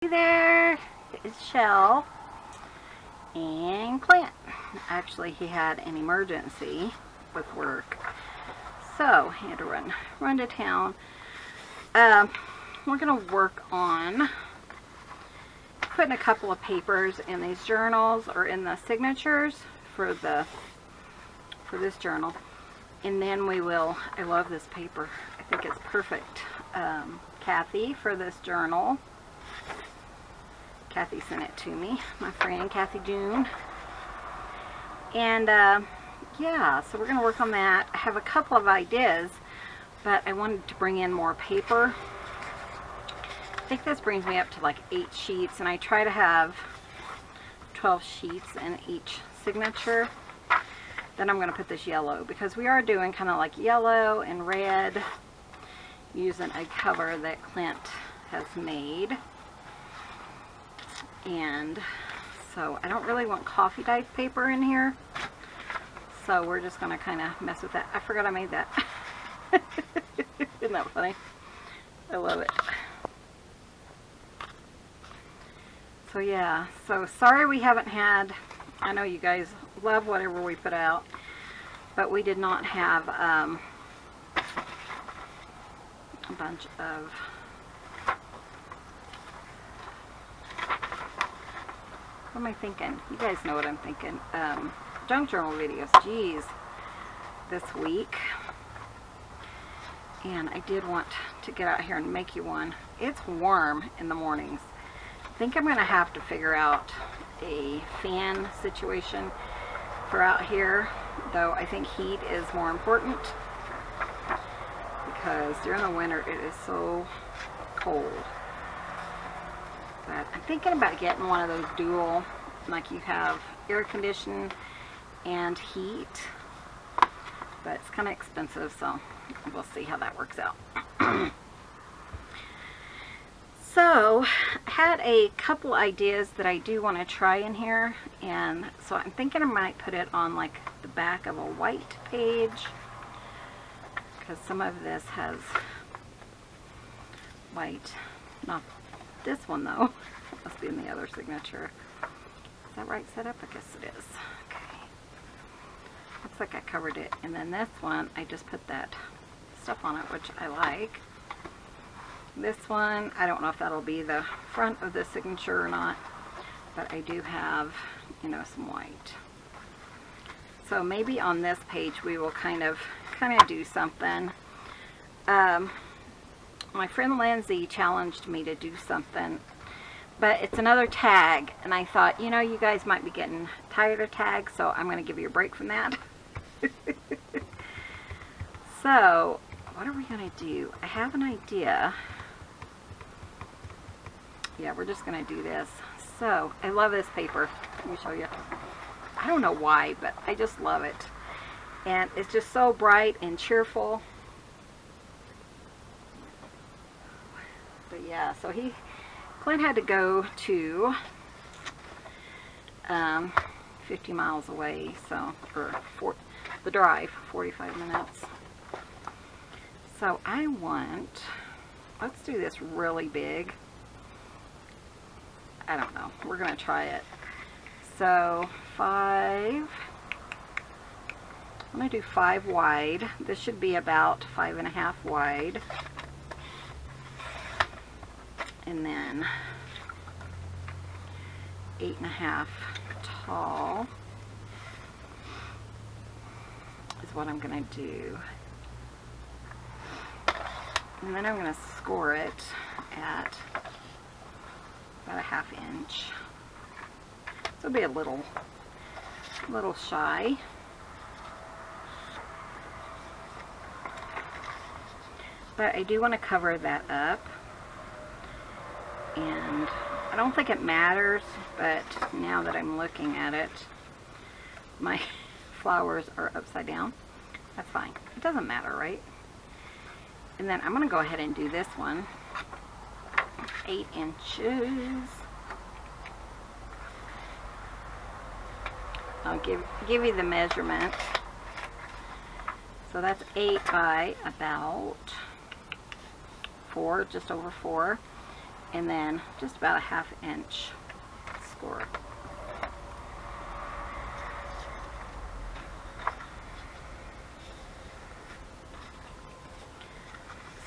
Hey there, it's Chelle and Clint. Actually, he had an emergency with work, so he had to run to town. We're gonna work on putting a couple of papers in these journals or in the signatures for this journal, and then we will. I love this paper. I think it's perfect. Kathy for this journal. Kathy sent it to me, my friend Kathy June. And yeah, so we're going to work on that. I have a couple of ideas, but I wanted to bring in more paper. I think this brings me up to like 8 sheets, and I try to have 12 sheets in each signature. Then I'm going to put this yellow, because we are doing kind of like yellow and red using a cover that Clint has made. And so I don't really want coffee dyed paper in here, so we're just going to kind of mess with that. I forgot I made that. Isn't that funny? I love it. So yeah, so sorry we haven't had, I know you guys love whatever we put out, but we did not have a bunch of what am I thinking? You guys know what I'm thinking. Junk journal videos, geez, this week. And I did want to get out here and make you one. It's warm in the mornings. I think I'm going to have to figure out a fan situation for out here, though I think heat is more important, because during the winter it is so cold. But I'm thinking about getting one of those dual, like you have air conditioning and heat, but it's kind of expensive, so we'll see how that works out. So I had a couple ideas that I do want to try in here, and so I'm thinking I might put it on like the back of a white page, because some of this has white. Not this one though. Must be in the other signature. Is that right setup? I guess it is. Okay. Looks like I covered it. And then this one, I just put that stuff on it, which I like. This one, I don't know if that'll be the front of the signature or not, but I do have, you know, some white. So maybe on this page we will kind of do something. My friend Lindsay challenged me to do something, but it's another tag, and I thought, you know, you guys might be getting tired of tags, so I'm going to give you a break from that. So what are we going to do? I have an idea. Yeah, we're just going to do this. So I love this paper. Let me show you. I don't know why, but I just love it, and it's just so bright and cheerful. But yeah, so Clint had to go to 50 miles away, so for the drive, 45 minutes. So I want, let's do this really big. I don't know, we're gonna try it. So 5, I'm gonna do 5 wide. This should be about 5.5 wide. And then 8.5 tall is what I'm going to do. And then I'm going to score it at about a 1/2 inch. So it'll be a little shy. But I do want to cover that up. And I don't think it matters, but now that I'm looking at it, my flowers are upside down. That's fine. It doesn't matter, right? And then I'm going to go ahead and do this one. 8 inches. I'll give you the measurement. So that's 8 by about 4, just over 4. and then just about a 1/2 inch score.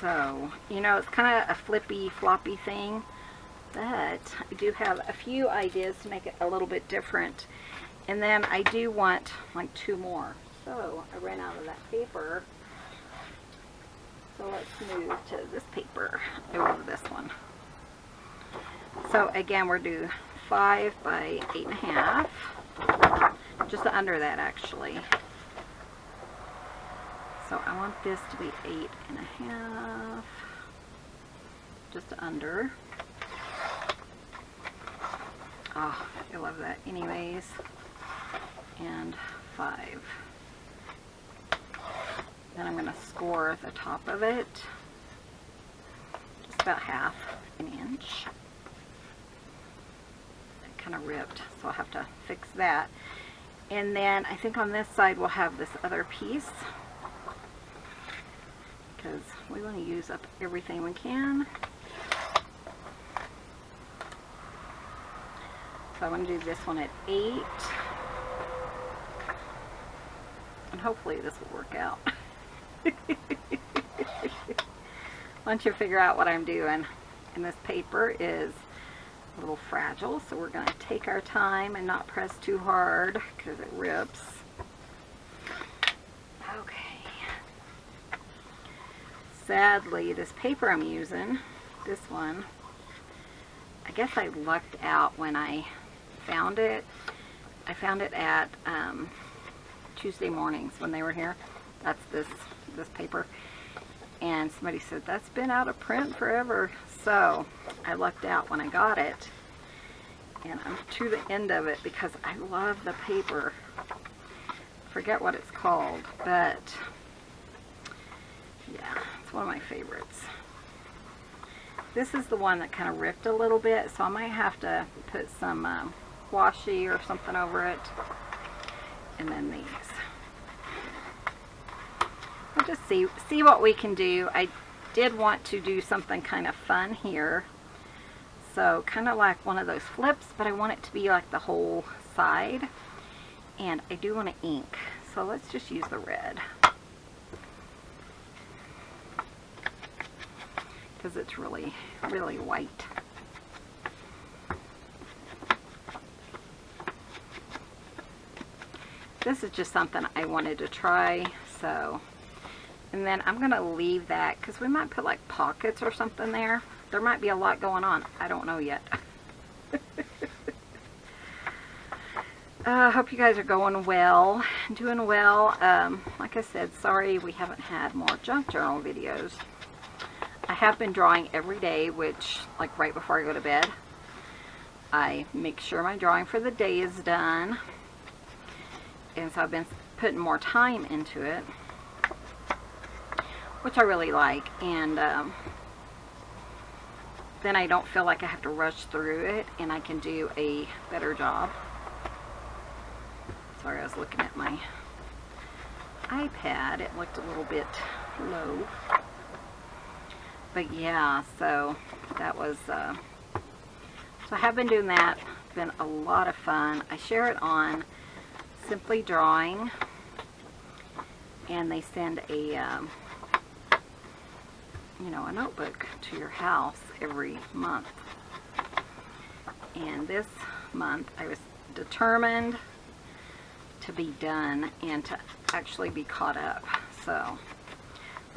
So, you know, it's kind of a flippy, floppy thing, but I do have a few ideas to make it a little bit different. And then I do want like 2 more. So I ran out of that paper. So let's move to this paper. I love this one. So again, we're due 5 by 8.5. Just under that, actually. So I want this to be 8.5. Just under. Oh, I love that. Anyways. And 5. Then I'm going to score the top of it. Just about 1/2 inch. It kind of ripped, so I'll have to fix that. And then I think on this side we'll have this other piece, because we want to use up everything we can. So I want to do this one at 8. And hopefully this will work out. Once you figure out what I'm doing. And this paper is a little fragile, so we're going to take our time and not press too hard because it rips. Okay. Sadly, this paper I'm using, this one, I guess I lucked out when I found it. I found it at Tuesday mornings when they were here. That's this paper. And somebody said, that's been out of print forever. So I lucked out when I got it. And I'm to the end of it because I love the paper. Forget what it's called, but yeah, it's one of my favorites. This is the one that kind of ripped a little bit, so I might have to put some washi or something over it. And then these. We'll just see what we can do. I did want to do something kind of fun here. So kind of like one of those flips, but I want it to be like the whole side. And I do want to ink. So let's just use the red. Because it's really, really white. This is just something I wanted to try, so. And then I'm going to leave that because we might put like pockets or something there. There might be a lot going on. I don't know yet. I hope you guys are going well, doing well. Like I said, sorry we haven't had more junk journal videos. I have been drawing every day, which like right before I go to bed, I make sure my drawing for the day is done. And so I've been putting more time into it, which I really like, and then I don't feel like I have to rush through it, and I can do a better job. Sorry, I was looking at my iPad. It looked a little bit low. But yeah, so that was, so I have been doing that. It's been a lot of fun. I share it on Simply Drawing, and they send a you know, a notebook to your house every month. And this month I was determined to be done and to actually be caught up. So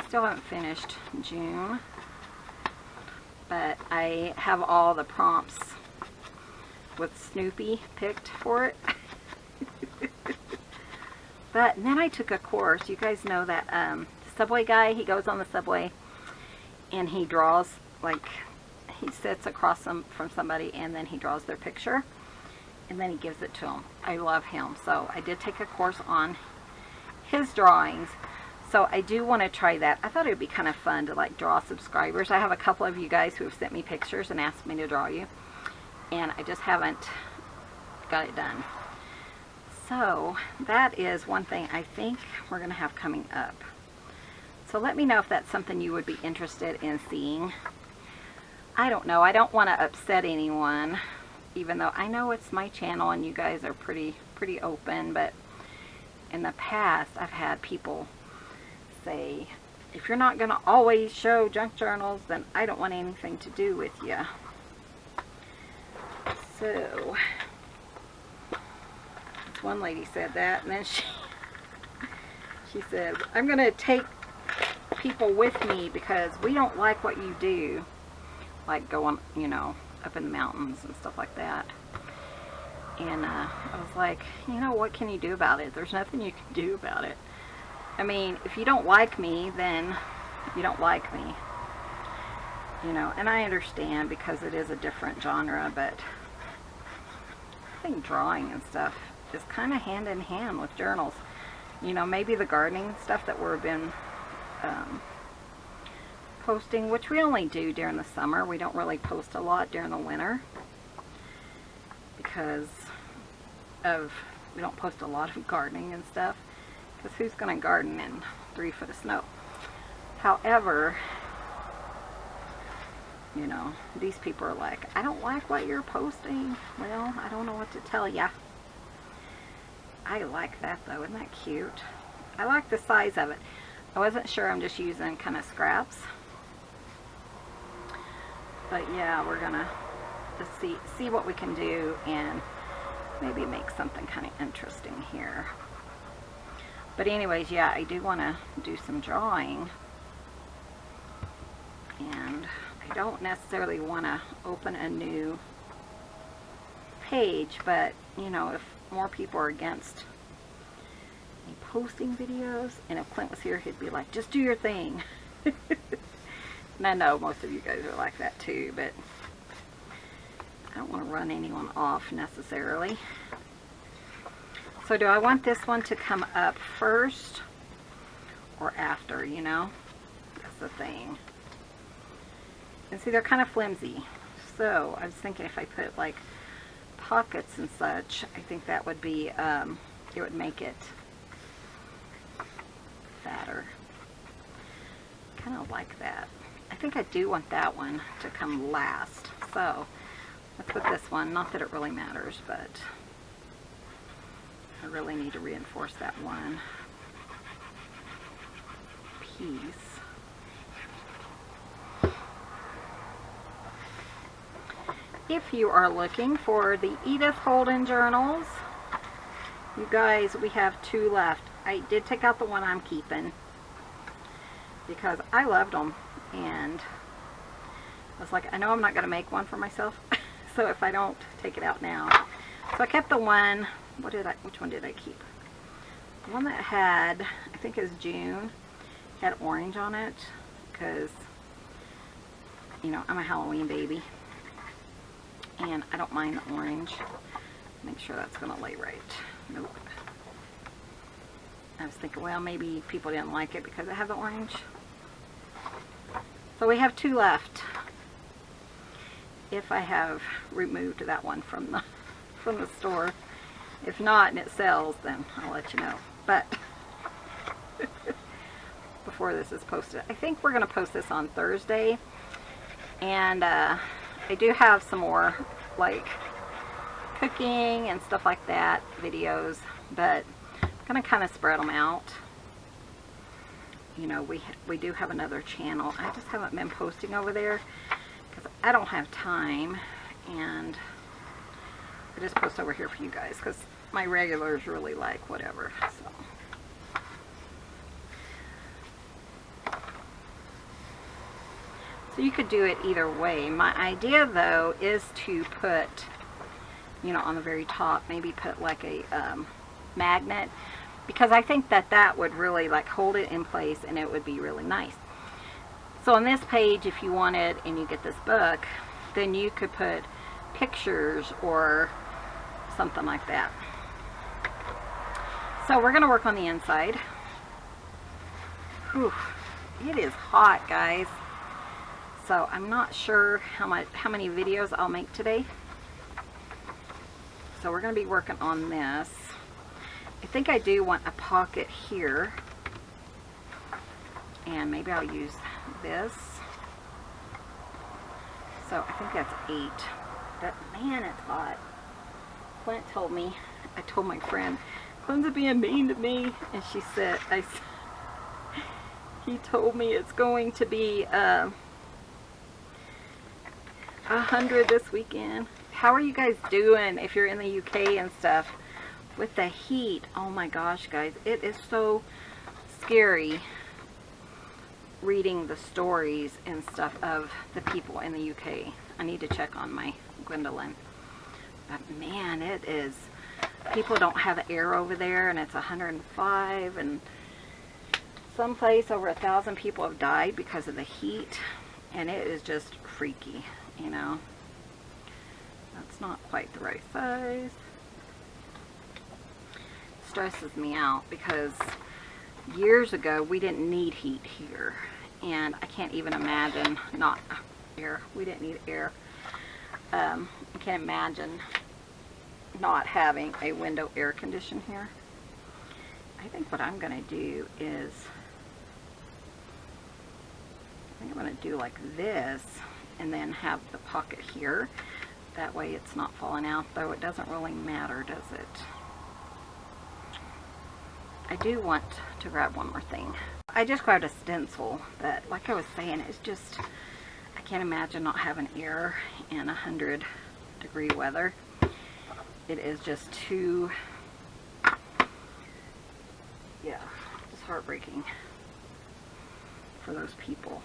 still haven't finished June, but I have all the prompts with Snoopy picked for it. But then I took a course. You guys know that subway guy, he goes on the subway and he draws, like, he sits across from somebody and then he draws their picture and then he gives it to them. I love him. So I did take a course on his drawings. So I do want to try that. I thought it would be kind of fun to like draw subscribers. I have a couple of you guys who have sent me pictures and asked me to draw you, and I just haven't got it done. So that is one thing I think we're going to have coming up. So let me know if that's something you would be interested in seeing. I don't know. I don't want to upset anyone, even though I know it's my channel and you guys are pretty open, but in the past I've had people say, if you're not going to always show junk journals, then I don't want anything to do with you. So, this one lady said that, and then she says, I'm going to take people with me because we don't like what you do, like going, you know, up in the mountains and stuff like that. And I was like, you know, what can you do about it? There's nothing you can do about it. I mean, if you don't like me, then you don't like me. You know, and I understand because it is a different genre, but I think drawing and stuff is kind of hand in hand with journals. You know, maybe the gardening stuff that we've been posting, which we only do during the summer. We don't really post a lot during the winter because we don't post a lot of gardening and stuff, because who's going to garden in 3 foot of snow? However, you know, these people are like, I don't like what you're posting. Well, I don't know what to tell ya. I like that though. Isn't that cute? I like the size of it. I wasn't sure. I'm just using kind of scraps. But yeah, we're gonna just see what we can do and maybe make something kind of interesting here. But anyways, yeah, I do want to do some drawing, and I don't necessarily want to open a new page, but you know, if more people are against me posting videos, and if Clint was here, he'd be like, just do your thing. And I know most of you guys are like that too, but I don't want to run anyone off necessarily. So do I want this one to come up first or after, you know? That's the thing. And see, they're kind of flimsy. So I was thinking if I put like pockets and such, I think that would be, it would make it fatter. Kind of like that. I think I do want that one to come last. So let's put this one, not that it really matters, but I really need to reinforce that one piece. If you are looking for the Edith Holden journals, you guys, we have 2 left. I did take out the one I'm keeping because I loved them, and I was like, I know I'm not going to make one for myself, so if I don't take it out now. So I kept the one, which one did I keep? The one that had, I think it was June, had orange on it, because, you know, I'm a Halloween baby, and I don't mind the orange. Make sure that's going to lay right. Nope. I was thinking, well, maybe people didn't like it because it had the orange. So we have 2 left. If I have removed that one from the store. If not, and it sells, then I'll let you know. But before this is posted, I think we're going to post this on Thursday. And I do have some more like cooking and stuff like that videos, but I'm going to kind of spread them out. You know, we do have another channel. I just haven't been posting over there because I don't have time, and I just post over here for you guys because my regulars really like whatever. So you could do it either way. My idea though is to put, you know, on the very top, maybe put like a magnet, because I think that would really like hold it in place and it would be really nice. So on this page, if you wanted, and you get this book, then you could put pictures or something like that. So we're going to work on the inside. Whew, it is hot, guys. So I'm not sure how many videos I'll make today. So we're going to be working on this. I think I do want a pocket here, and maybe I'll use this. So I think that's 8. But man, it's hot. Clint told me, I told my friend, Clint's being mean to me, and she said, he told me it's going to be 100 this weekend. How are you guys doing if you're in the UK and stuff with the heat? Oh my gosh, guys, it is so scary reading the stories and stuff of the people in the UK. I need to check on my Gwendolyn. But man, it is, people don't have air over there, and it's 105, and someplace over 1,000 people have died because of the heat, and it is just freaky, you know. That's not quite the right size. Stresses me out because years ago we didn't need heat here, and I can't even imagine not air. We didn't need air. I can't imagine not having a window air condition here. I think what I'm going to do is, I think I'm going to do like this and then have the pocket here. That way it's not falling out, though it doesn't really matter, does it? I do want to grab one more thing. I just grabbed a stencil that, like I was saying, it's just, I can't imagine not having air in 100-degree weather. It is just too, yeah, just heartbreaking for those people.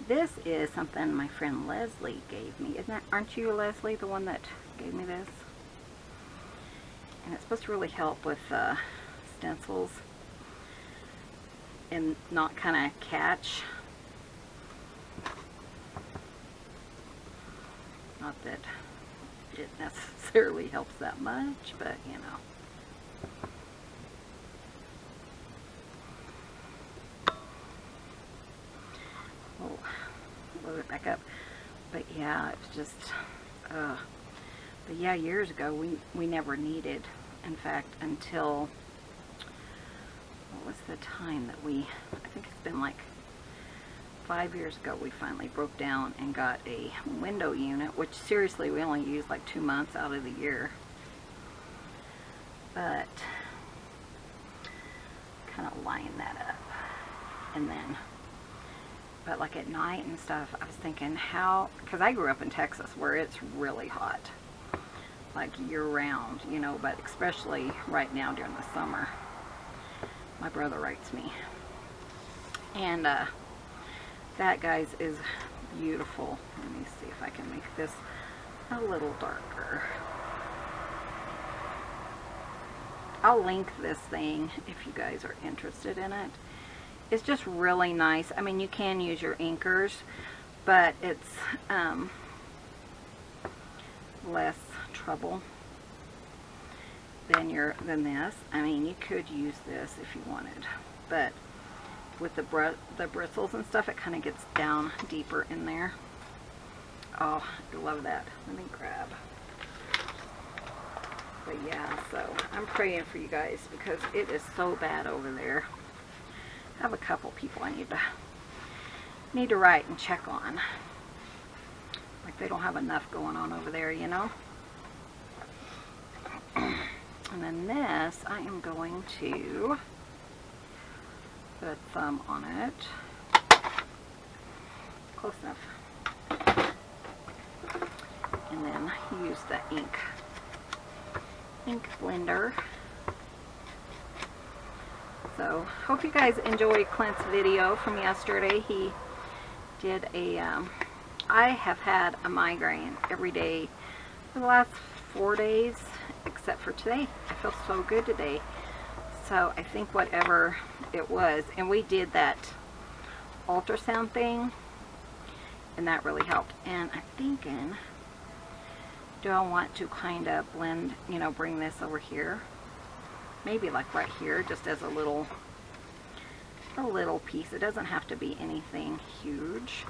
This is something my friend Leslie gave me. Aren't you Leslie, the one that gave me this? And it's supposed to really help with stencils and not kind of catch. Not that it necessarily helps that much, but you know. Oh, load it back up. But yeah, it was just, but yeah, years ago we never needed, in fact, until, what was the time that I think it's been like 5 years ago, we finally broke down and got a window unit, which seriously we only use like 2 months out of the year. But kind of line that up, and then, but like at night and stuff, I was thinking how, because I grew up in Texas where it's really hot, like year round, you know, but especially right now during the summer. My brother writes me, and that, guys, is beautiful. Let me see if I can make this a little darker. I'll link this thing if you guys are interested in it. It's just really nice. I mean, you can use your inkers, but it's less trouble than this. I mean, you could use this if you wanted, but with the bristles and stuff, it kind of gets down deeper in there. Oh, I love that. Let me grab. But yeah, so I'm praying for you guys because it is so bad over there. I have a couple people I need to write and check on. Like they don't have enough going on over there, you know. And then this, I am going to put a thumb on it. Close enough. And then use the ink blender. So, hope you guys enjoyed Clint's video from yesterday. He did I have had a migraine every day for the last 4 days, except for today. I feel so good today. So, I think whatever it was, and we did that ultrasound thing, and that really helped. And I'm thinking, do I want to kind of blend, you know, bring this over here? Maybe like right here, just as a little piece. It doesn't have to be anything huge.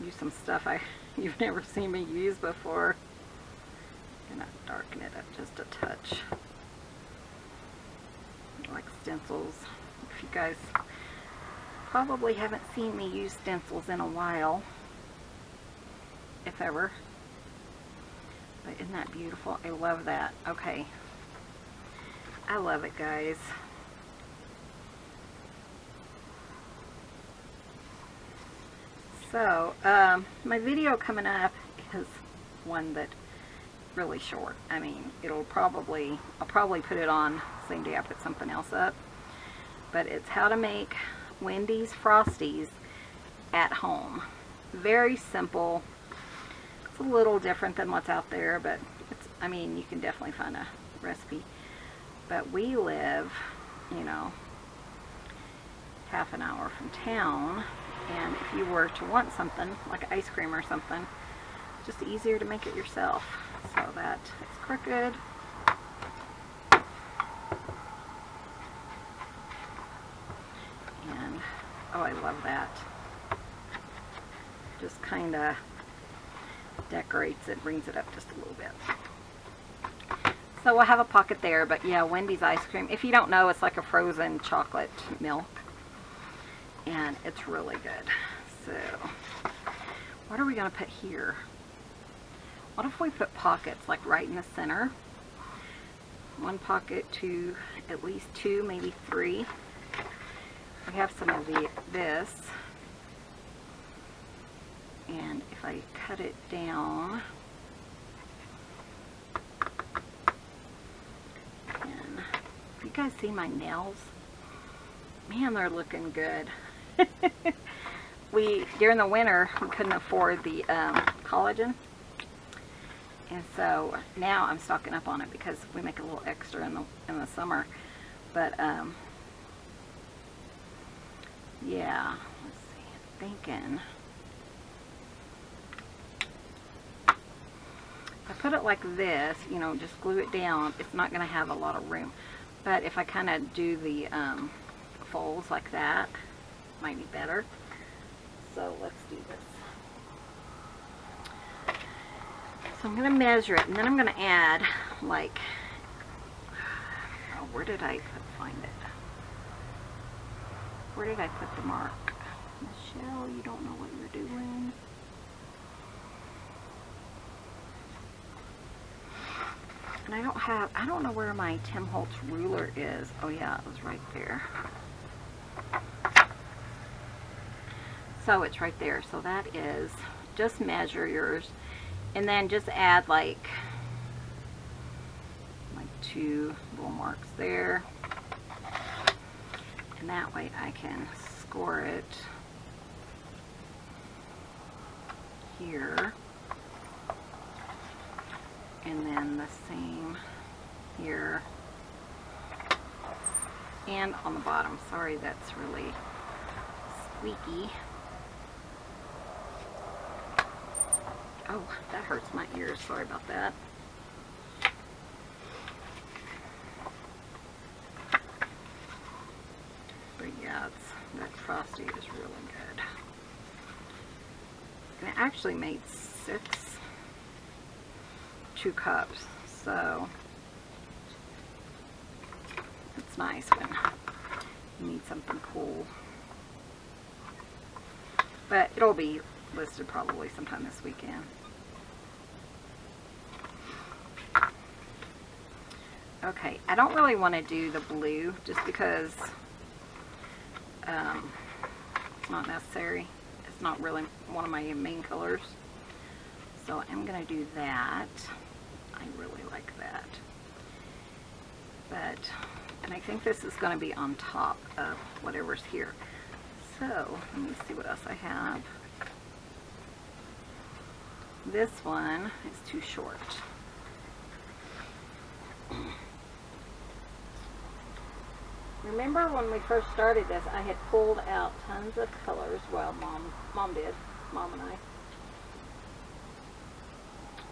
Use some stuff you've never seen me use before. I'm gonna darken it up just a touch. Like stencils. If you guys probably haven't seen me use stencils in a while, if ever. But isn't that beautiful? I love that. Okay. I love it, guys. So, my video coming up is one that really short. I mean, I'll probably put it on same day I put something else up. But it's how to make Wendy's Frosties at home. Very simple. It's a little different than what's out there, but it's, I mean, you can definitely find a recipe. But we live, you know, half an hour from town, and if you were to want something like ice cream or something, it's just easier to make it yourself. So that it's crooked. And oh, I love that. Just kind of decorates it, brings it up just a little bit. So we'll have a pocket there, but yeah, Wendy's ice cream. If you don't know, it's like a frozen chocolate milk. And it's really good. So, what are we going to put here? What if we put pockets like right in the center? One pocket to at least 2, maybe 3. We have some of this. And if I cut it down, and if you guys see my nails, man, they're looking good. During the winter, we couldn't afford the collagen, and so now I'm stocking up on it because we make a little extra in the summer. But yeah, let's see, I'm thinking if I put it like this, you know, just glue it down, it's not going to have a lot of room. But if I kind of do the folds like that, might be better. So let's do this. So I'm going to measure it, and then I'm going to add, like, oh, where did I find it? Where did I put the mark? Michelle, you don't know what you're doing. And I don't know where my Tim Holtz ruler is. Oh yeah, it was right there. So it's right there. So that is, just measure yours, and then just add like 2 little marks there, and that way I can score it here, and then the same here and on the bottom. Sorry, that's really squeaky. Oh, that hurts my ears. Sorry about that. But yeah, that Frosty is really good. And it actually made 2 cups, so it's nice when you need something cool. But it'll be listed probably sometime this weekend. Okay, I don't really want to do the blue just because it's not necessary. It's not really one of my main colors. So I'm going to do that. I really like that. But, and I think this is going to be on top of whatever's here. So, let me see what else I have. This one is too short. Remember when we first started this, I had pulled out tons of colors. Well, Mom did. Mom and I.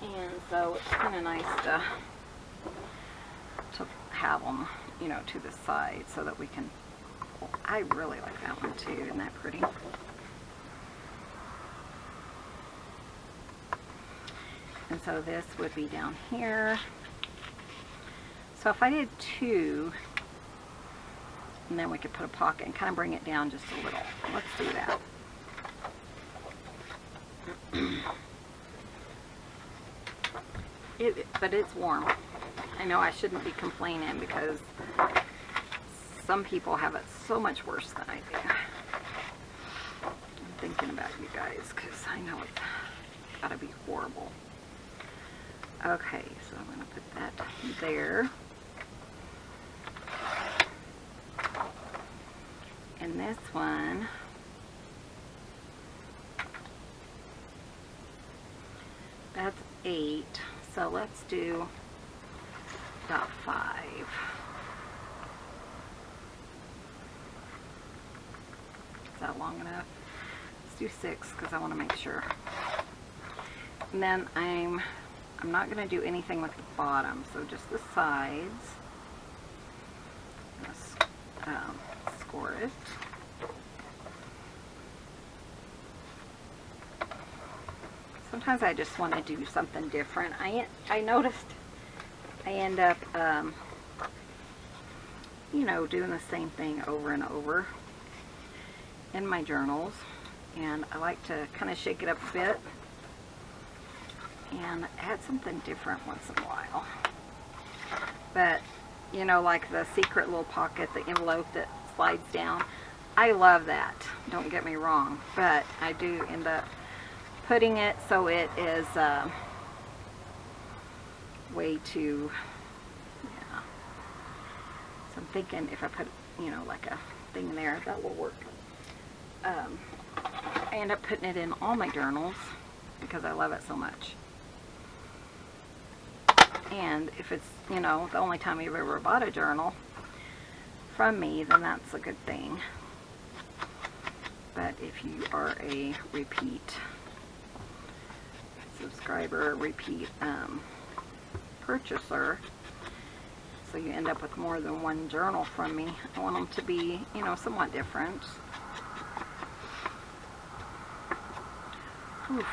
And so it's kind of nice to have them, you know, to the side so that we can. I really like that one too. Isn't that pretty? And so this would be down here. So if I did 2, And then we could put a pocket and kind of bring it down just a little. Let's do that. But it's warm. I know I shouldn't be complaining because some people have it so much worse than I do. I'm thinking about you guys because I know it's gotta be horrible. Okay, so I'm gonna put that there. And this one, that's 8. So let's do about 5. Is that long enough? Let's do 6 because I want to make sure. And then I'm not going to do anything with the bottom, so just the sides. Score it. Sometimes I just want to do something different. I noticed I end up, you know, doing the same thing over and over in my journals, and I like to kind of shake it up a bit and add something different once in a while. But, you know, like the secret little pocket, the envelope that slides down, I love that, don't get me wrong, but I do end up putting it so it is way too, yeah. So I'm thinking if I put, you know, like a thing there, that will work. I end up putting it in all my journals because I love it so much. And if it's, you know, the only time you've ever bought a journal from me, then that's a good thing. But if you are a repeat subscriber, repeat purchaser, so you end up with more than one journal from me, I want them to be, you know, somewhat different. Oof,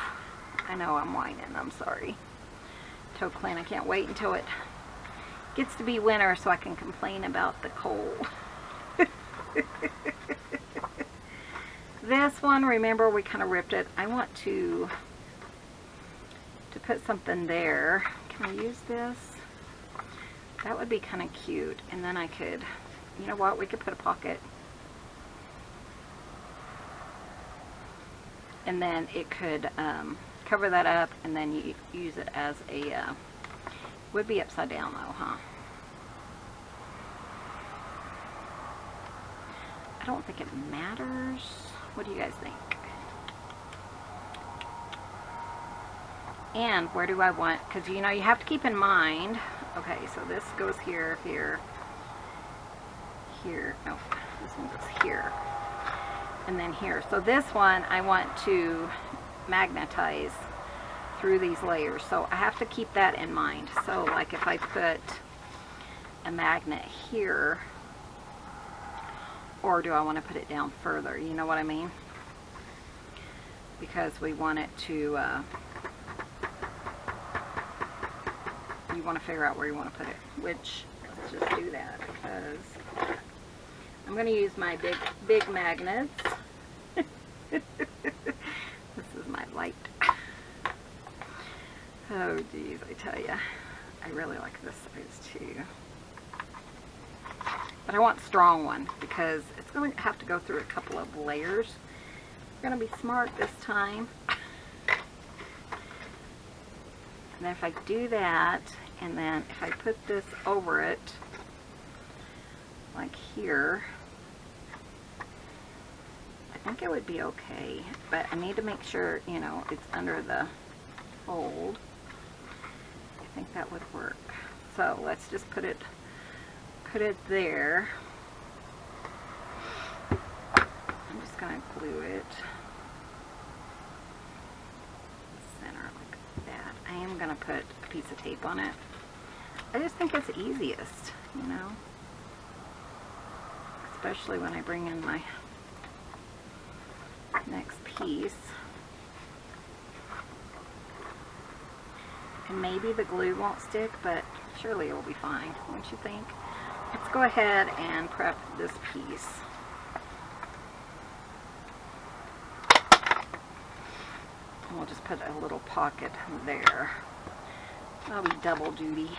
I know I'm whining, I'm sorry. Told Clint I can't wait until it gets to be winter so I can complain about the cold. This one, remember we kind of ripped it. I want to put something there. Can I use this? That would be kind of cute. And then I could, you know what, we could put a pocket. And then it could cover that up, and then you use it as a, would be upside down though, huh? I don't think it matters. What do you guys think? And where do I want, because you know, you have to keep in mind, okay, so this goes here, here, here, no, this one goes here, and then here. So this one I want to magnetize through these layers, so I have to keep that in mind. So like if I put a magnet here, or do I want to put it down further, you know what I mean? Because we want it to, you want to figure out where you want to put it, which, let's just do that, because I'm going to use my big magnets. This is my light. Oh geez, I tell you, I really like this size too. But I want a strong one because it's going to have to go through a couple of layers. We're going to be smart this time. And then if I do that, and then if I put this over it, like here, I think it would be okay. But I need to make sure, you know, it's under the fold. I think that would work. So let's just put it there. I'm just going to glue it center like that. I am going to put a piece of tape on it. I just think it's easiest, you know, especially when I bring in my next piece. And maybe the glue won't stick, but surely it will be fine, don't you think? let's go ahead and prep this piece. And we'll just put a little pocket there. That'll be double duty.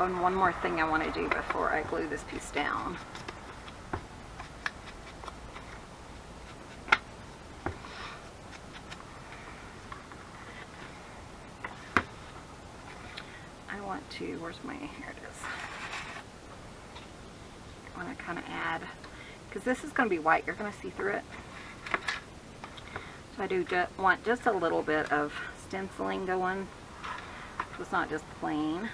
Oh, and one more thing I want to do before I glue this piece down. I want to, where's my, here it is. I want to kind of add, because this is going to be white, you're going to see through it. So I do want just a little bit of stenciling going, so it's not just plain.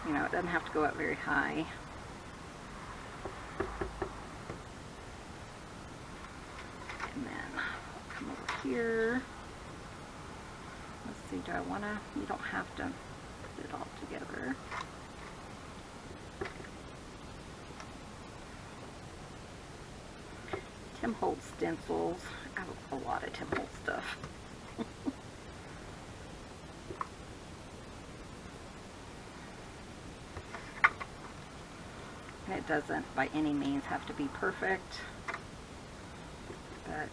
You know, it doesn't have to go up very high. And then come over here. Let's see, do I want to, you don't have to put it all together. Tim Holtz stencils. I have a lot of Tim Holtz stuff. And it doesn't by any means have to be perfect, but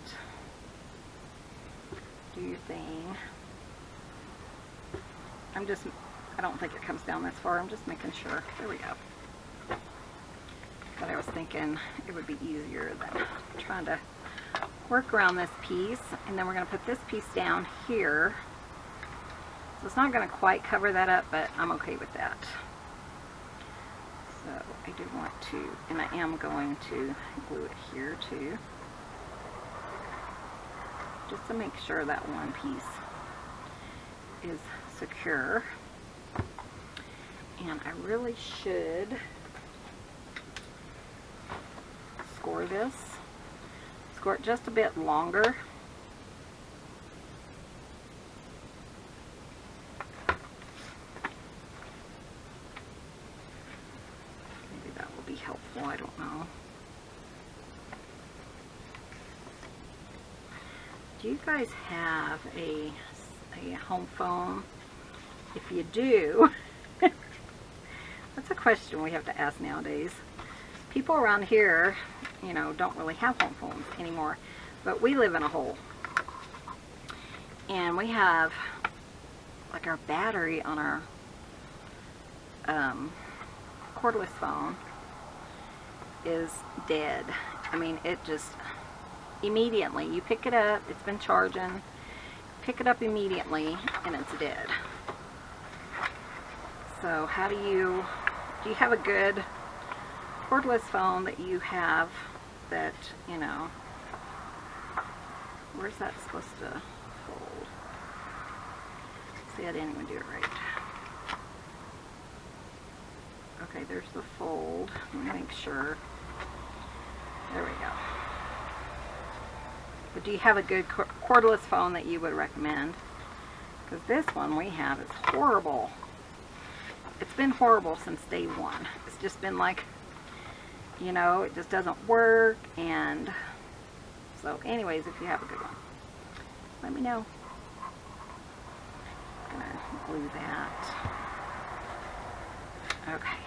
do your thing. I don't think it comes down this far. I'm just making sure. There we go. But I was thinking it would be easier than trying to work around this piece. And then we're going to put this piece down here. So it's not going to quite cover that up, but I'm okay with that. So I do want to, and I am going to glue it here too, just to make sure that one piece is secure. And I really should score this, score it just a bit longer. Helpful, I don't know. Do you guys have a home phone? If you do, that's a question we have to ask nowadays. People around here, you know, don't really have home phones anymore, but we live in a hole. And we have, like, our battery on our cordless phone is dead. I mean, it just immediately, you pick it up, it's been charging, pick it up immediately and it's dead. So how do you have a good cordless phone that you have that, you know, where's that supposed to fold? See, I didn't even do it right. Okay, there's the fold. Let me make sure. There we go. But do you have a good cordless phone that you would recommend? Because this one we have is horrible. It's been horrible since day one. It's just been like, you know, it just doesn't work. And so anyways, if you have a good one, let me know. I'm gonna glue that. Okay.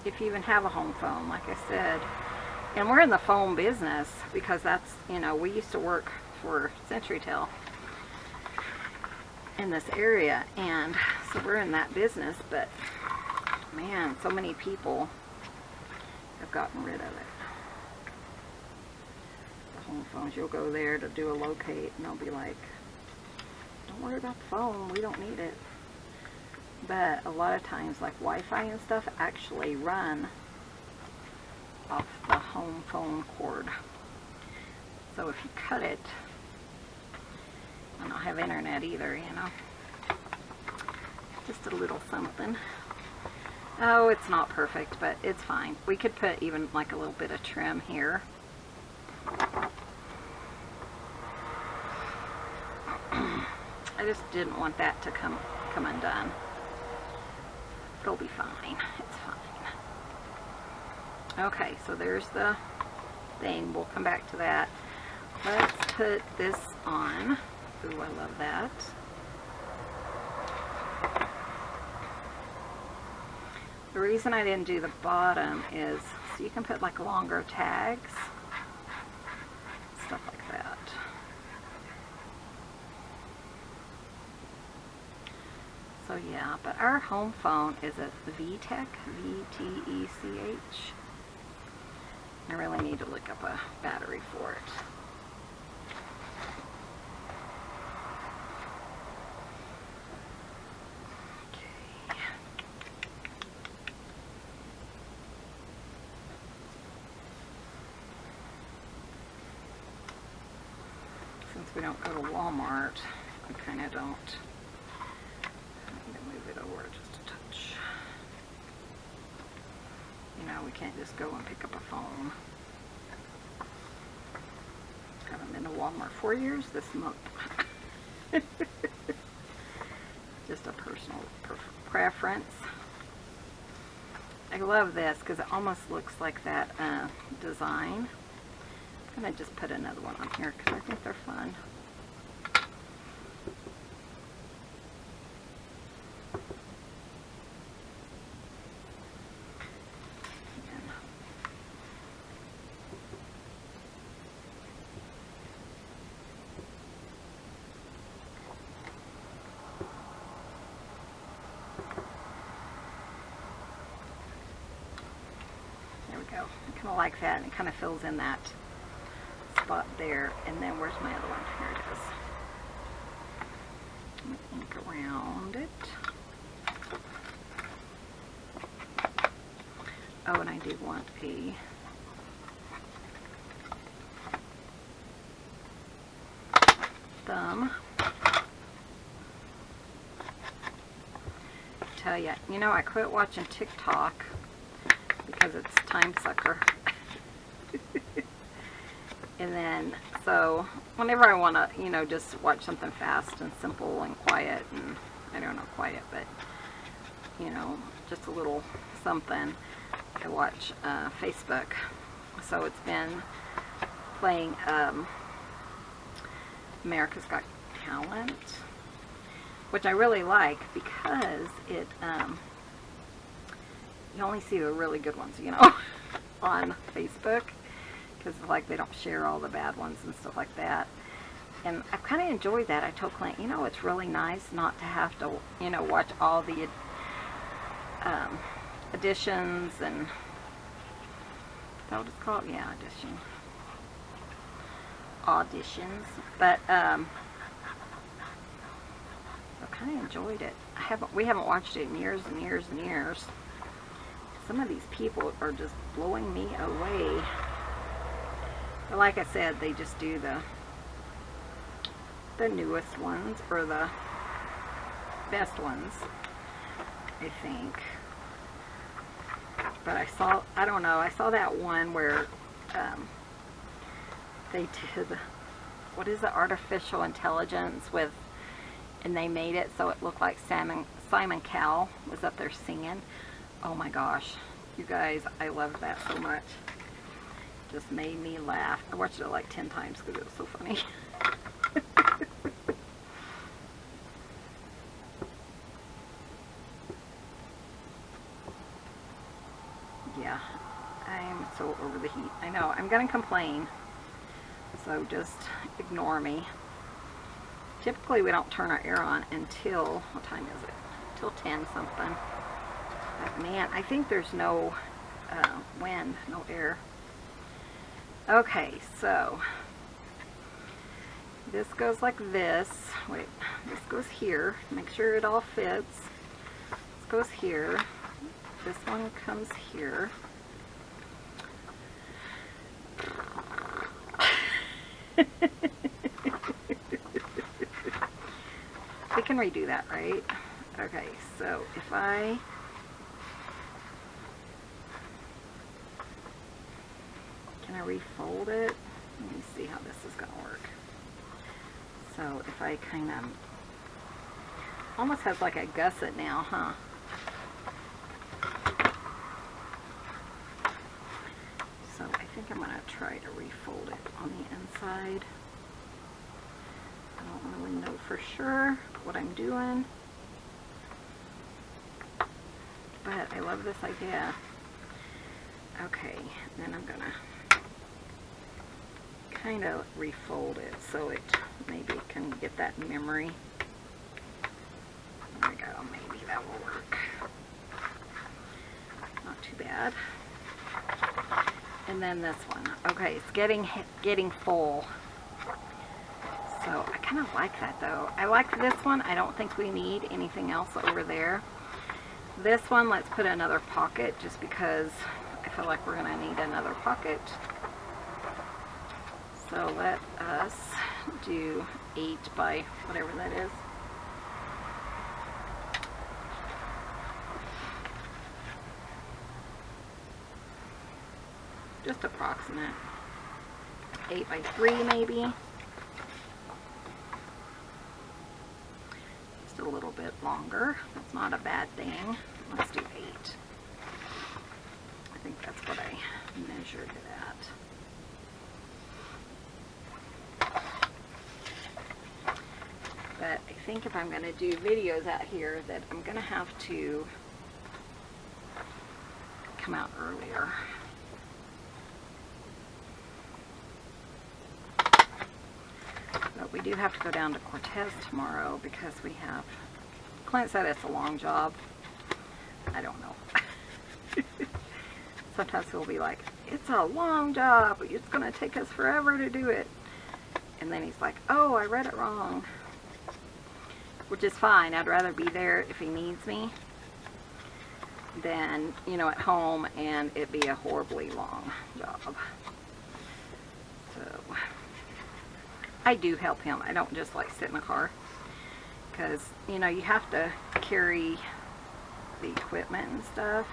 If you even have a home phone, like I said, and we're in the phone business because that's, you know, we used to work for CenturyTel in this area, and so we're in that business, but man, so many people have gotten rid of it. The home phones, you'll go there to do a locate and they'll be like, don't worry about the phone, we don't need it. But a lot of times, like Wi-Fi and stuff actually run off the home phone cord. So if you cut it, I don't have internet either, you know. Just a little something. Oh, it's not perfect, but it's fine. We could put even like a little bit of trim here. I just didn't want that to come undone. It'll be fine. It's fine. Okay, so there's the thing. We'll come back to that. Let's put this on. Ooh, I love that. The reason I didn't do the bottom is so you can put like longer tags, stuff like that. So yeah, but our home phone is a VTech, V-T-E-C-H. I really need to look up a battery for it. Since we don't go to Walmart, we kind of don't. I need to move it over just a touch. You know, we can't just go and pick up a phone. Haven't been to Walmart 4 years this month. Just a personal preference. I love this because it almost looks like that design. I'm going to just put another one on here because I think they're fun. There we go. I kind of like that, and it kind of fills in that spot there. And then where's my other one? Here it is. Ink around it. Oh, and I do want a thumb. Tell ya, you know, I quit watching TikTok because it's time sucker. And then, so, whenever I want to, you know, just watch something fast and simple and quiet, and, I don't know, quiet, but, you know, just a little something, I watch Facebook. So it's been playing America's Got Talent, which I really like because it, you only see the really good ones, you know, on Facebook. Because like they don't share all the bad ones and stuff like that. And I've kind of enjoyed that. I told Clint, you know, it's really nice not to have to, you know, watch all the auditions and, is that what it's called? Yeah, auditions. But I kind of enjoyed it. We haven't watched it in years and years and years. Some of these people are just blowing me away. But like I said, they just do the newest ones, or the best ones, I think. But I don't know, I saw that one where they did, what is it, artificial intelligence with, and they made it so it looked like Simon Cowell was up there singing. Oh my gosh, you guys, I loved that so much. Just made me laugh. I watched it like 10 times because it was so funny. Yeah, I'm so over the heat. I know, I'm going to complain, so just ignore me. Typically we don't turn our air on until, what time is it? Till 10 something. But man, I think there's no wind, no air. Okay, so this goes like this. Wait, this goes here. Make sure it all fits. This goes here. This one comes here. We can redo that, right? Okay, so if I can I refold it? Let me see how this is going to work. So if I kind of, almost has like a gusset now, huh? So I think I'm going to try to side. I don't really know for sure what I'm doing, but I love this idea. Okay, then I'm gonna kind of refold it so it maybe can get that memory. There we go, maybe that will work. Not too bad. And then this one. Okay, it's getting full. So I kind of like that though. I like this one. I don't think we need anything else over there. This one, let's put another pocket just because I feel like we're gonna need another pocket. So let us do 8 by whatever that is. Just approximate. 8 by 3 maybe. Just a little bit longer. That's not a bad thing. Let's do 8. I think that's what I measured it at. But I think if I'm going to do videos out here that I'm going to have to come out earlier. But we do have to go down to Cortez tomorrow because we have, Clint said it's a long job. I don't know. Sometimes he'll be like, it's a long job. It's going to take us forever to do it. And then he's like, oh, I read it wrong. Which is fine. I'd rather be there if he needs me than, you know, at home and it be a horribly long job. So I do help him. I don't just like sit in the car because, you know, you have to carry the equipment and stuff.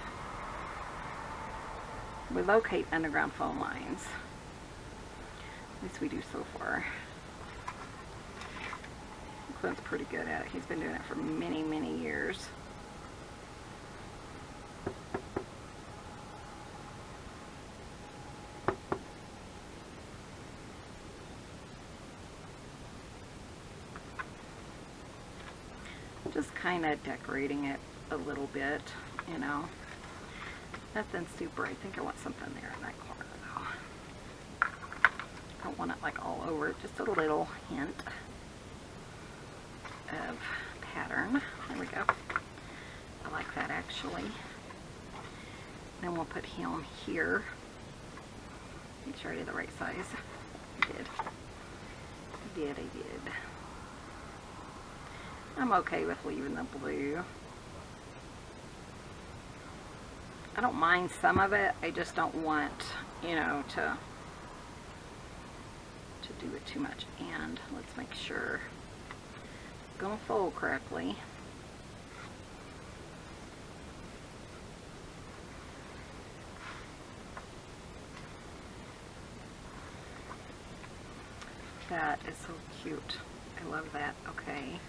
We locate underground phone lines. At least we do so far. Clint's pretty good at it. He's been doing it for many, many years. Just kind of decorating it a little bit, you know. Nothing super. I think I want something there in that corner though. I don't want it like all over. Just a little hint of pattern. There we go. I like that actually. Then we'll put him here. Make sure I did the right size. I did. I did. I'm okay with leaving the blue. I don't mind some of it. I just don't want, you know, to do it too much. And let's make sure it's going to fold correctly. That is so cute. I love that. Okay.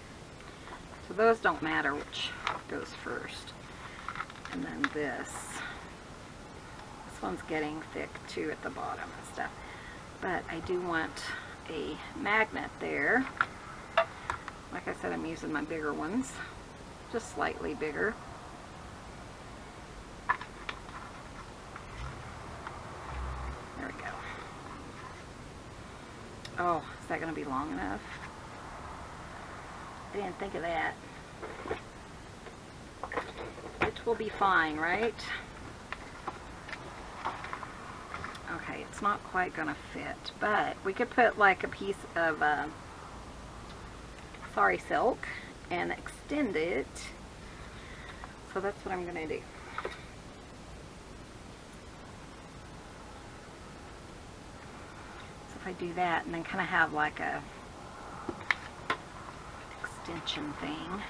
So those don't matter which goes first. And then this one's getting thick too at the bottom and stuff. But I do want a magnet there. Like I said, I'm using my bigger ones, just slightly bigger. There we go. Oh, is that going to be long enough? I didn't think of that. It will be fine, right? Okay, it's not quite gonna fit, but we could put like a piece of sari silk and extend it. So that's what I'm gonna do. So if I do that and then kind of have like a extension thing.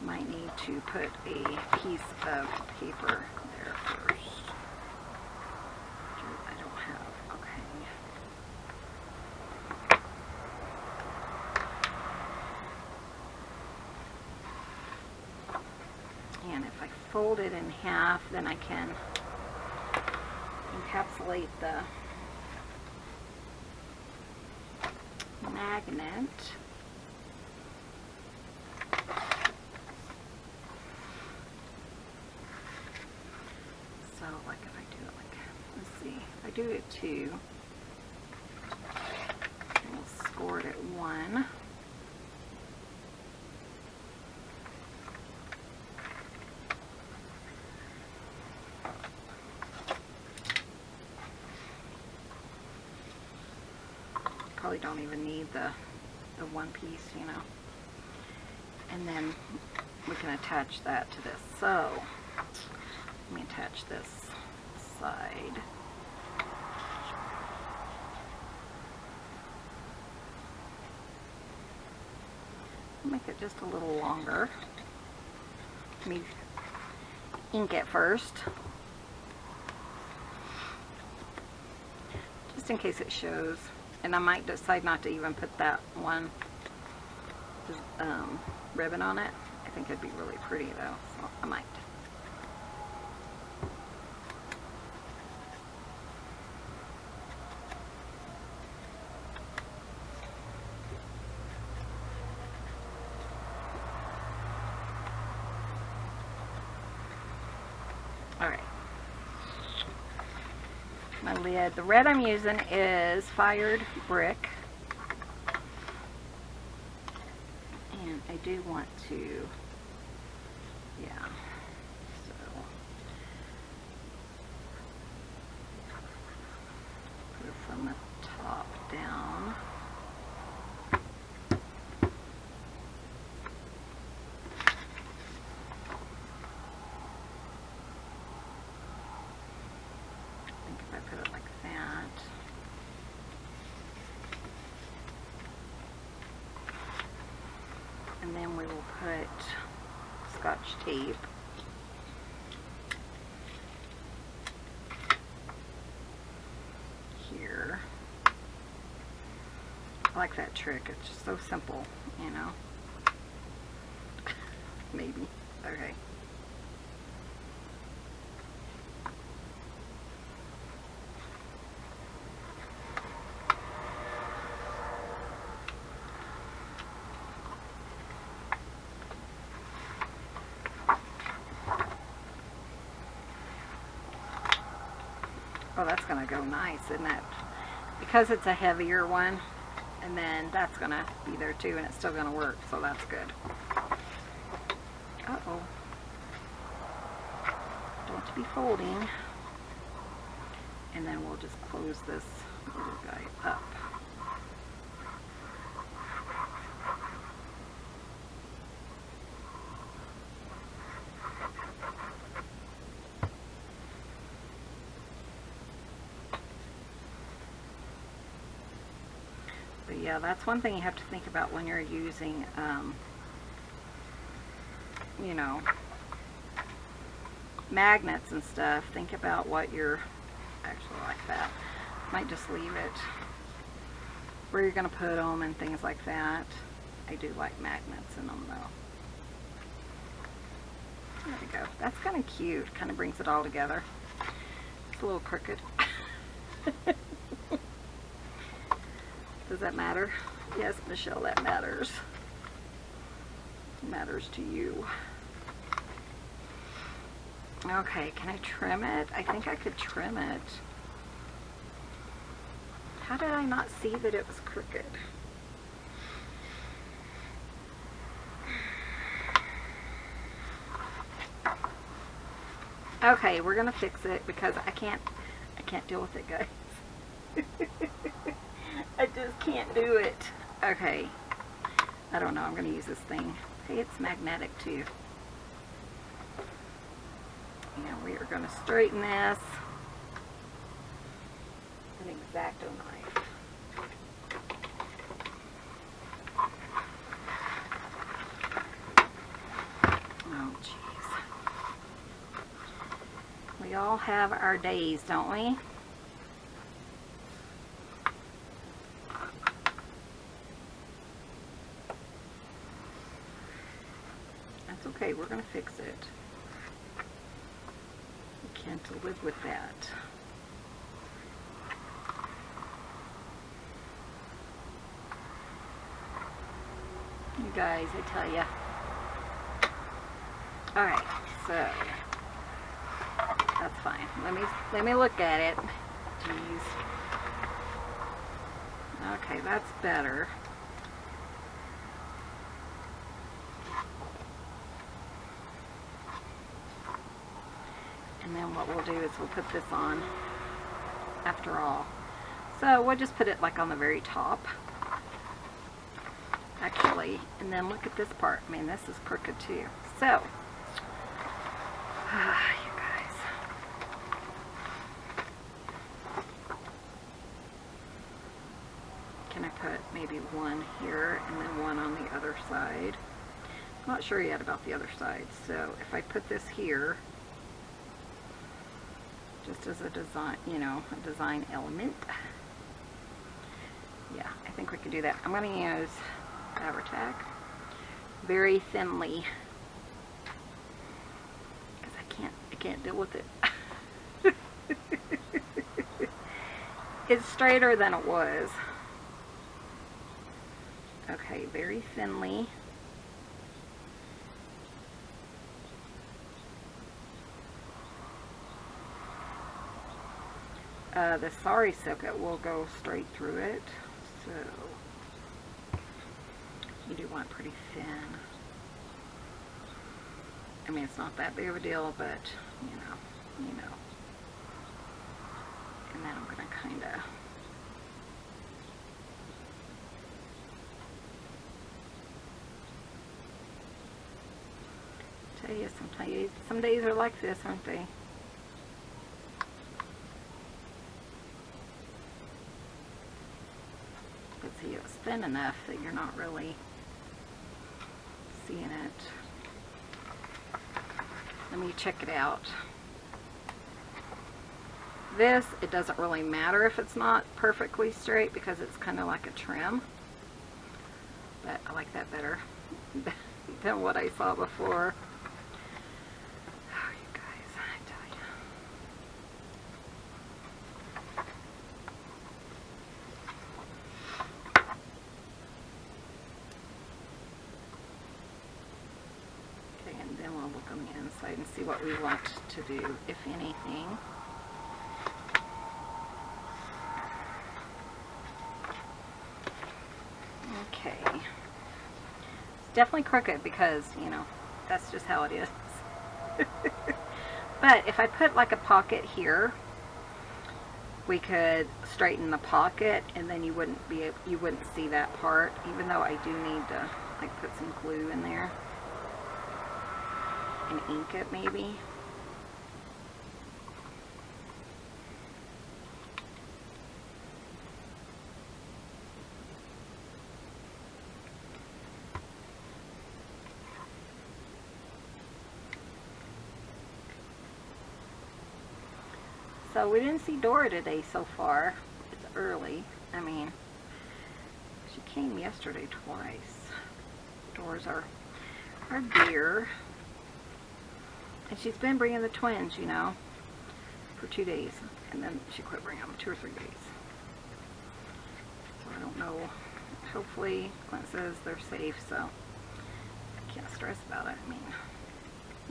Might need to put a piece of paper there first. I don't have, okay. And if I fold it in half, then I can, encapsulate the magnet. So like if I do it like, let's see, if I do it 2, we'll score it at 1. Probably don't even need the one piece, you know. And then we can attach that to this. So let me attach this side. Make it just a little longer. Let me ink it first, just in case it shows. And I might decide not to even put that one ribbon on it. I think it'd be really pretty though, so I might. Alright. My lid. The red I'm using is Fired Brick. And I do want to, yeah, so put it from the top down. And then we will put Scotch tape here. I like that trick. It's just so simple, you know. Maybe. Okay. Oh, that's going to go nice, isn't it? Because it's a heavier one, and then that's going to be there too, and it's still going to work, so that's good. Uh-oh. Don't want to be folding. And then we'll just close this little guy up. But yeah, that's one thing you have to think about when you're using, you know, magnets and stuff. Think about what you're actually like that. Might just leave it where you're going to put them and things like that. I do like magnets in them though. There we go. That's kind of cute. Kind of brings it all together. It's a little crooked. Does that matter? Yes, Michelle, that matters. It matters to you. Okay, can I trim it? I think I could trim it. How did I not see that it was crooked? Okay, we're gonna fix it because I can't deal with it, guys. I just can't do it. Okay. I don't know. I'm going to use this thing. Hey, it's magnetic too. And we are going to straighten this. An X-Acto knife. Oh, jeez. We all have our days, don't we? Okay, we're going to fix it. We can't live with that. guys, I tell ya. Alright, so that's fine. Let me look at it. Jeez. Okay, that's better. And then what we'll do is we'll put this on after all. So we'll just put it like on the very top. Actually, and then look at this part. I mean, this is crooked too. So, you guys. Can I put maybe one here and then one on the other side? I'm not sure yet about the other side. So if I put this here, just as a design, you know, a design element. Yeah, I think we can do that. I'm going to use Fabri-Tac very thinly because I can't deal with it. It's straighter than it was. Okay, very thinly. The sari silk, it will go straight through it, so you do want pretty thin. I mean, it's not that big of a deal, but you know. And then I'm gonna kind of tell you, some days are like this, aren't they? But see, it's thin enough that you're not really seeing it. Let me check it out. This, it doesn't really matter if it's not perfectly straight because it's kind of like a trim. But I like that better than what I saw before. Oh, you guys, I tell you. Okay, and then we'll look on the inside and see what we want to do, if anything. Okay, it's definitely crooked because, you know, that's just how it is. But if I put like a pocket here, we could straighten the pocket, and then you wouldn't see that part. Even though I do need to like put some glue in there and ink it maybe. So we didn't see Dora today so far. It's early. I mean, she came yesterday twice. Dora's our dear. And she's been bringing the twins, you know, for 2 days. And then she quit bringing them 2 or 3 days. So I don't know. Hopefully, Clint says they're safe, so I can't stress about it. I mean,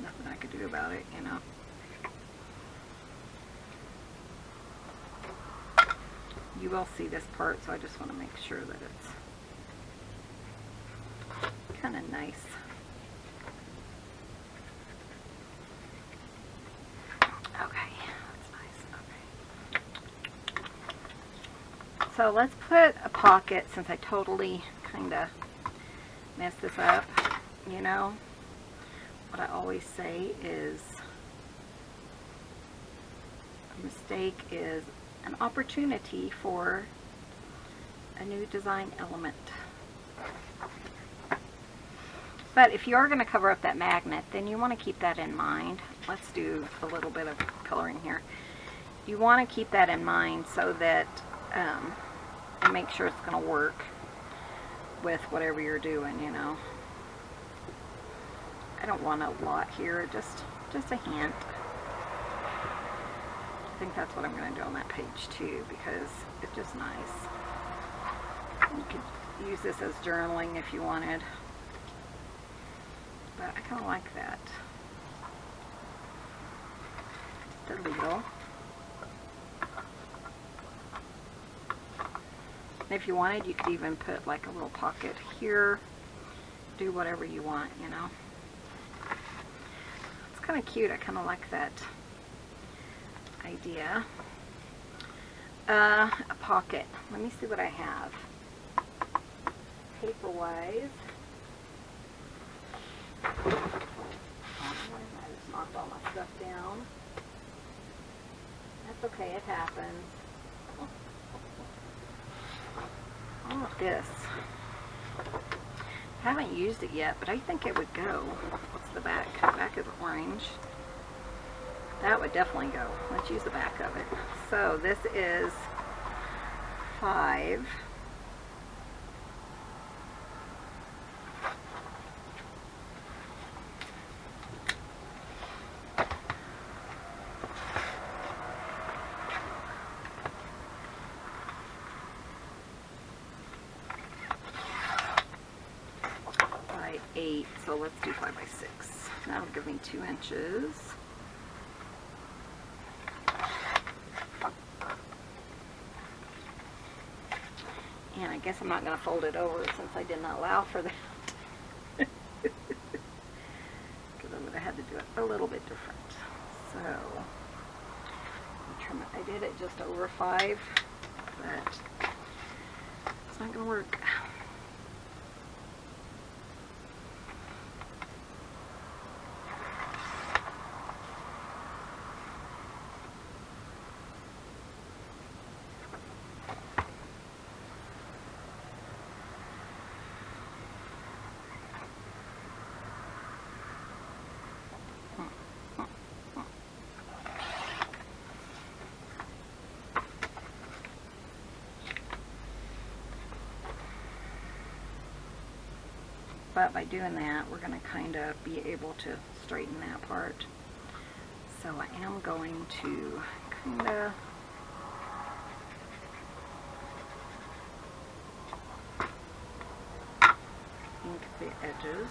nothing I could do about it, you know. You will see this part, so I just want to make sure that it's kind of nice. Okay, that's nice. Okay. So let's put a pocket, since I totally kind of messed this up, you know. What I always say is a mistake is an opportunity for a new design element. But if you are going to cover up that magnet, then you want to keep that in mind. Let's do a little bit of coloring here. You want to keep that in mind so that and make sure it's going to work with whatever you're doing, you know. I don't want a lot here, just a hint. I think that's what I'm going to do on that page too, because it's just nice. You could use this as journaling if you wanted. but I kind of like that. Just a little. And if you wanted, you could even put like a little pocket here. Do whatever you want, you know. It's kind of cute. I kind of like that idea. A pocket. Let me see what I have. Paper-wise. I just knocked all my stuff down. That's okay, it happens. Oh, this. I haven't used it yet, but I think it would go. What's the back? The back is orange. That would definitely go. Let's use the back of it. So this is 5. By 8, so let's do 5 by 6. That'll give me 2 inches. And I guess I'm not going to fold it over since I did not allow for that. Because I would have had to do it a little bit different. So, trim it. I did it just over 5, but it's not going to work. But by doing that, we're going to kind of be able to straighten that part. So I am going to kind of ink the edges.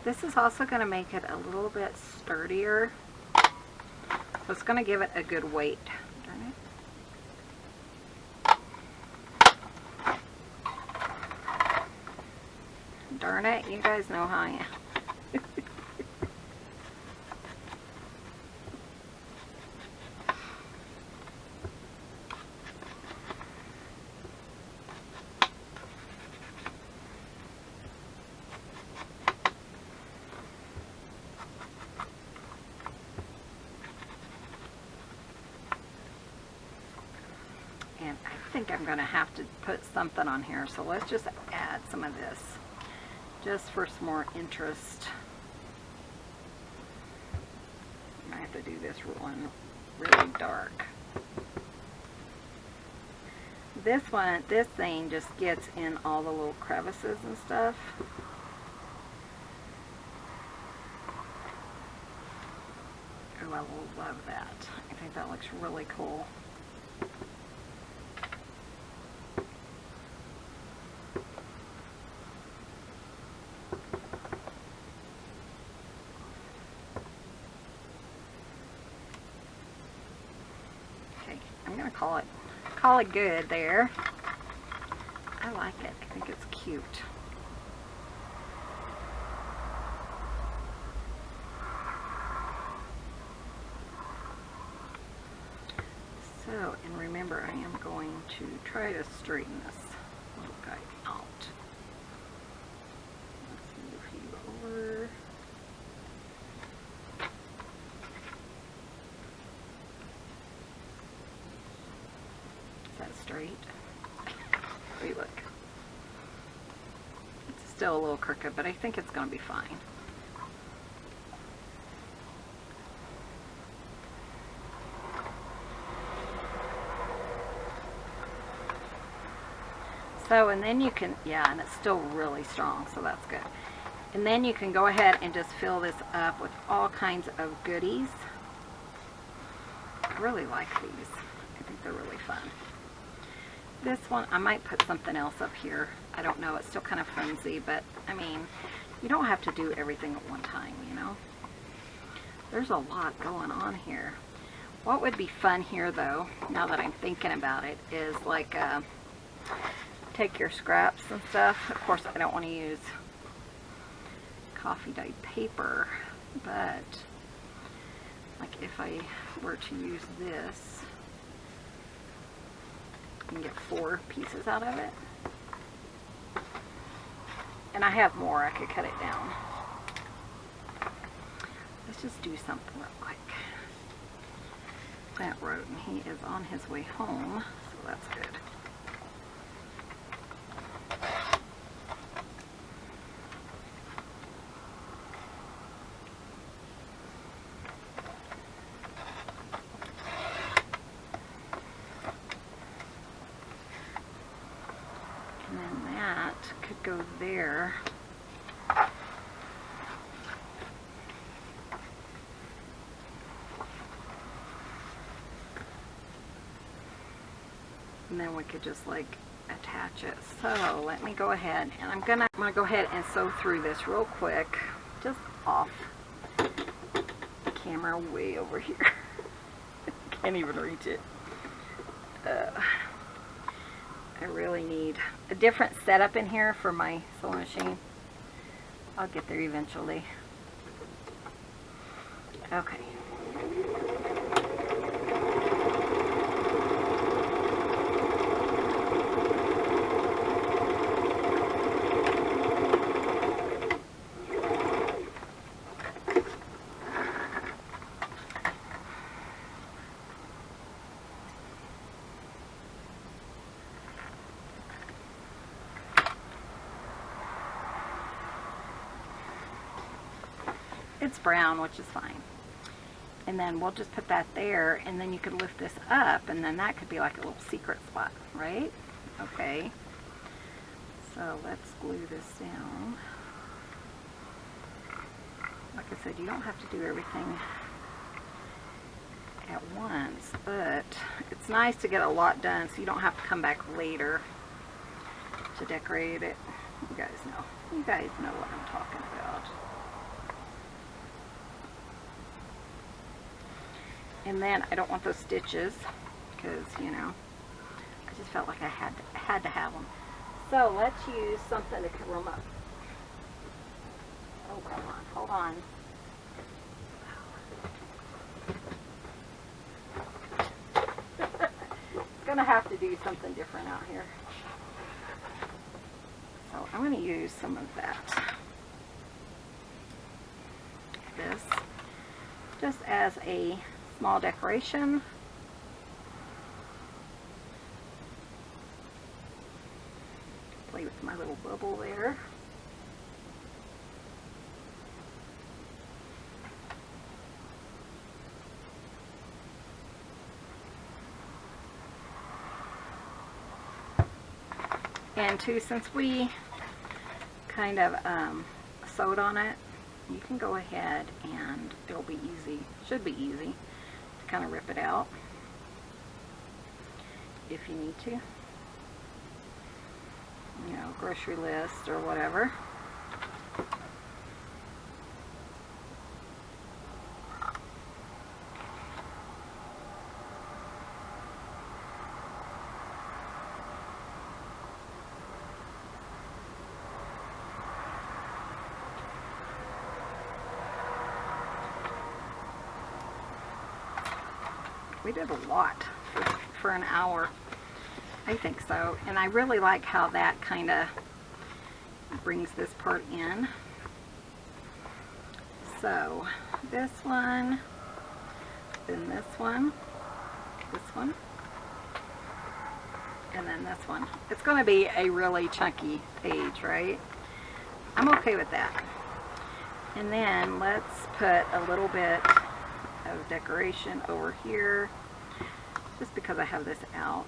This is also going to make it a little bit sturdier, so it's going to give it a good weight. Darn it, you guys know how I am. And I think I'm going to have to put something on here, so let's just add some of this, just for some more interest. I have to do this one really dark. This thing just gets in all the little crevices and stuff. Oh, I love that. I think that looks really cool. Call it good there. I like it. I think it's cute. So, and remember, I am going to try to straighten this little guy out. Let's move you over. Straight. Wait, look. still a little crooked, but I think it's going to be fine. So, and then you can, yeah, and it's still really strong, so that's good. And then you can go ahead and just fill this up with all kinds of goodies. I really like these. I think they're really fun. This one, I might put something else up here. I don't know, it's still kind of flimsy, but I mean, you don't have to do everything at one time, you know? There's a lot going on here. What would be fun here though, now that I'm thinking about it, is like, take your scraps and stuff. Of course, I don't want to use coffee dyed paper, but like if I were to use this, I can get 4 pieces out of it. And I have more, I could cut it down. Let's just do something real quick. Clint wrote, and he is on his way home, so that's good. Go there. And then we could just like attach it. So let me go ahead, and I'm gonna go ahead and sew through this real quick, just off the camera way over here. Can't even reach it. I really need a different setup in here for my sewing machine. I'll get there eventually. Okay. It's brown, which is fine. And then we'll just put that there, and then you could lift this up, and then that could be like a little secret spot, right? Okay. So let's glue this down. Like I said, you don't have to do everything at once, but it's nice to get a lot done so you don't have to come back later to decorate it. You guys know. You guys know what I'm talking about. And then I don't want those stitches because, you know, I just felt like I had to have them. So let's use something to cover them up. Oh, come on, hold on. Gonna have to do something different out here. So I'm gonna use some of that. This, just as a small decoration. Play with my little bubble there. And too, since we kind of sewed on it, you can go ahead and it'll be easy, should be easy, to kind of rip it out if you need to. You know, grocery list or whatever. We did a lot for an hour. I think so. And I really like how that kind of brings this part in. So this one, then this one, and then this one. It's going to be a really chunky page, right? I'm okay with that. And then let's put a little bit of decoration over here, just because I have this out.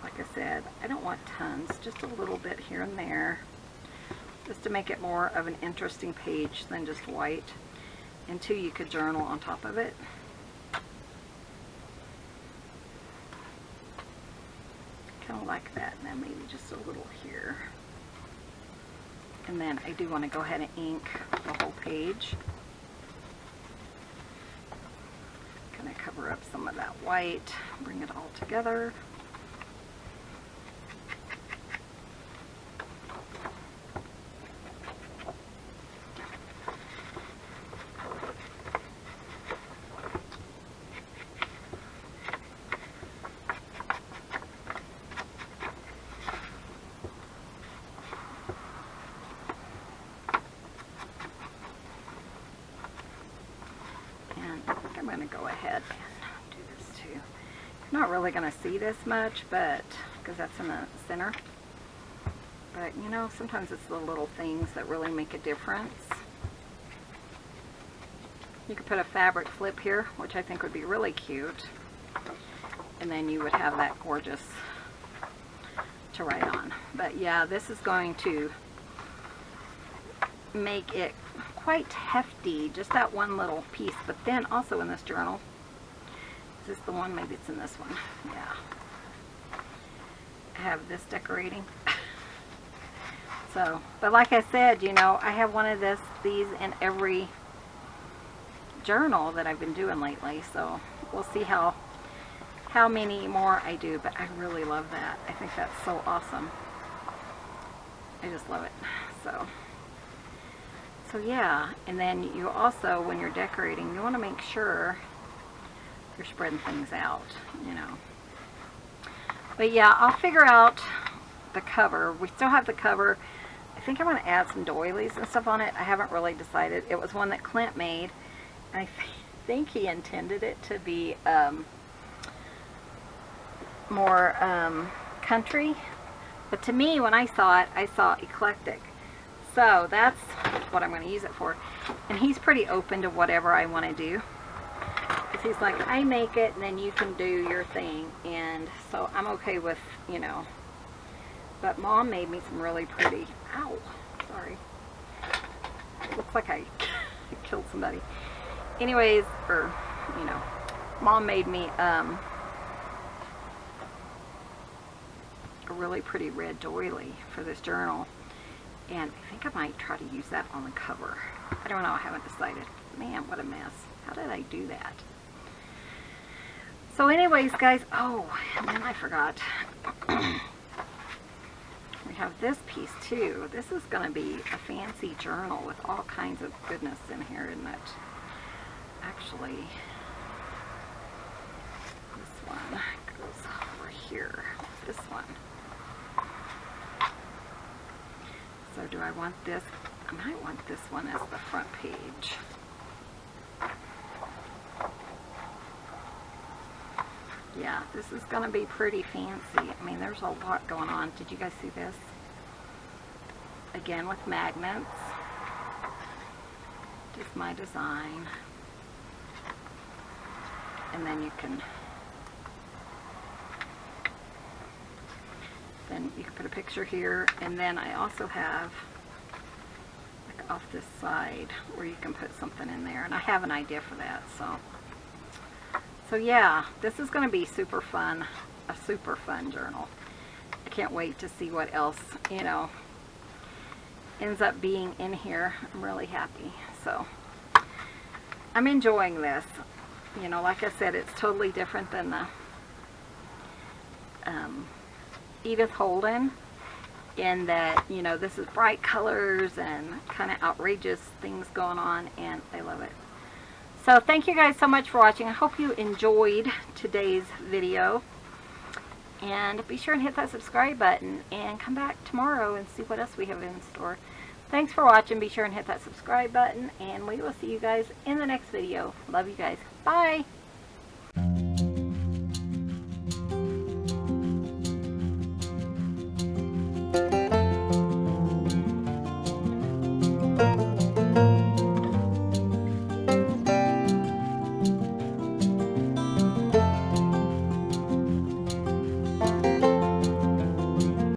Like I said, I don't want tons, just a little bit here and there, just to make it more of an interesting page than just white. And two, you could journal on top of it. Kind of like that, and then maybe just a little here. And then I do want to go ahead and ink the whole page. Kind of cover up some of that white, bring it all together. I'm going to go ahead and do this too. You're not really going to see this much, but because that's in the center. But you know, sometimes it's the little things that really make a difference. You could put a fabric flip here, which I think would be really cute. And then you would have that gorgeous to write on. But yeah, this is going to make it quite hefty, just that one little piece. But then also in this journal, is this the one? Maybe it's in this one. Yeah, I have this decorating. So, but like I said, you know, I have one of these in every journal that I've been doing lately. So we'll see how many more I do. But I really love that. I think that's so awesome. I just love it. So yeah, and then you also, when you're decorating, you want to make sure you're spreading things out, you know. But yeah, I'll figure out the cover. We still have the cover. I think I want to add some doilies and stuff on it. I haven't really decided. It was one that Clint made. I think he intended it to be more country. But to me, when I saw it, I saw eclectic. So that's what I'm going to use it for. And he's pretty open to whatever I want to do. Because he's like, I make it and then you can do your thing. And so I'm okay with, you know. But Mom made me some really pretty, ow, sorry. Looks like I killed somebody. Anyways, or, you know, Mom made me a really pretty red doily for this journal. And I think I might try to use that on the cover. I don't know, I haven't decided. Man, what a mess. How did I do that? So anyways, guys, oh, and then I forgot. We have this piece too. This is going to be a fancy journal with all kinds of goodness in here, isn't it? Actually, this one goes over here. This one. So do I want this? I might want this one as the front page. Yeah, this is going to be pretty fancy. I mean, there's a lot going on. Did you guys see this? Again, with magnets. Just my design. And then you can put a picture here, and then I also have like off this side where you can put something in there, and I have an idea for that. So yeah, this is going to be super fun, a super fun journal. I can't wait to see what else, you know, ends up being in here. I'm really happy. So I'm enjoying this. You know, like I said, it's totally different than the Edith Holden, in that, you know, this is bright colors and kind of outrageous things going on, and I love it. So thank you guys so much for watching. I hope you enjoyed today's video, and be sure and hit that subscribe button and come back tomorrow and see what else we have in store. Thanks for watching. Be sure and hit that subscribe button, and we will see you guys in the next video. Love you guys. Bye.